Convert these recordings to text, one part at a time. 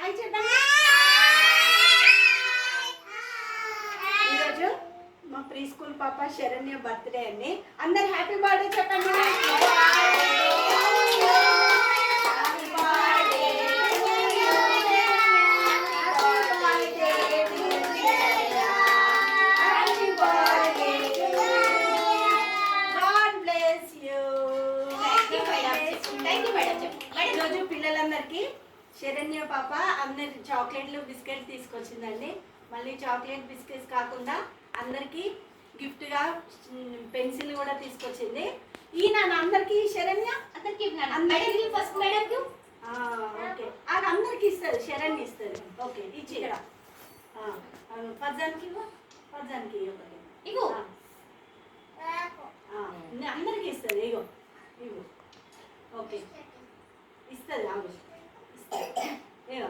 Hi చెప్పండి. ఈరోజు మా ప్రీ స్కూల్ పాప శరణ్య బర్త్డే అండి. అందరు హ్యాపీ బర్త్డే చెప్పండి. ఈరోజు పిల్లలందరికీ శరణ్య పాప అందరికి చాక్లెట్లు బిస్కెట్ తీసుకొచ్చిందండి. మళ్ళీ చాక్లెట్ బిస్కెట్స్ కాకుండా అందరికీ గిఫ్ట్గా పెన్సిల్ కూడా తీసుకొచ్చింది. ఈయన అందరికి శరణ్య అందరికి ఫస్ట్ మేడంకి ఓకే అది అందరికి ఇస్తుంది, శరణ్య ఇస్తుంది. ఓకే ఇచ్చి ఇక్కడ పద్దానికి పద్దానికి ఇగో అందరికి ఇస్తుంది. ఇగో ఇగో ఓకే ఇస్తుంది ఆమె ఇస్తుంది. ఇగో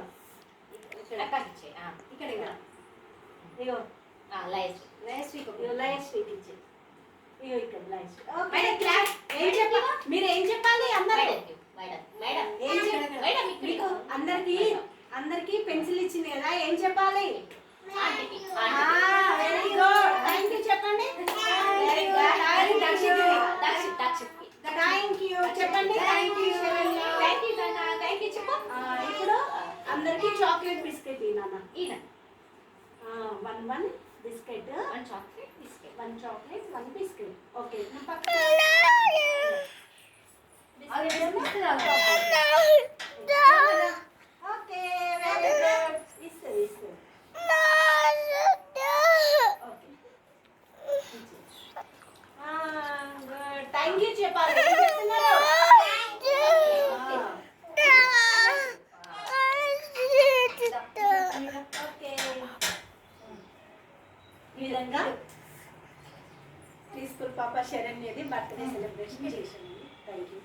ఇక్కడ ఇక్కడ ఇగో లైట్ స్వీట్ ఇచ్చి ఇగో ఇక్కడ లైట్ స్వీట్. ఏం చెప్పాలి, మీరు ఏం చెప్పాలి అందరూ? మీకు అందరికి పెన్సిల్ ఇచ్చింది కదా, ఏం చెప్పాలి? వెరీ గుడ్, థ్యాంక్ యూ చెప్పండి. వెరీ గుడ్, థ్యాంక్ యూ చెప్పండి. థ్యాంక్ యూ చెప్పు. ఇప్పుడు అందరికి చాక్లెట్ బిస్కెట్ ఈయన one biscuit, one chocolate one biscuit. Okay okay very good ఇస్తుంది ఇస్తుంది. ఓకే గుడ్, థ్యాంక్ యూ చెప్పాలి. ఏం చెప్తున్నారు? ఓకే ఈ విధంగా ప్రీ స్కూల్ పాప శరణ్యది బర్త్డే సెలబ్రేషన్ చేసాము. Thank you.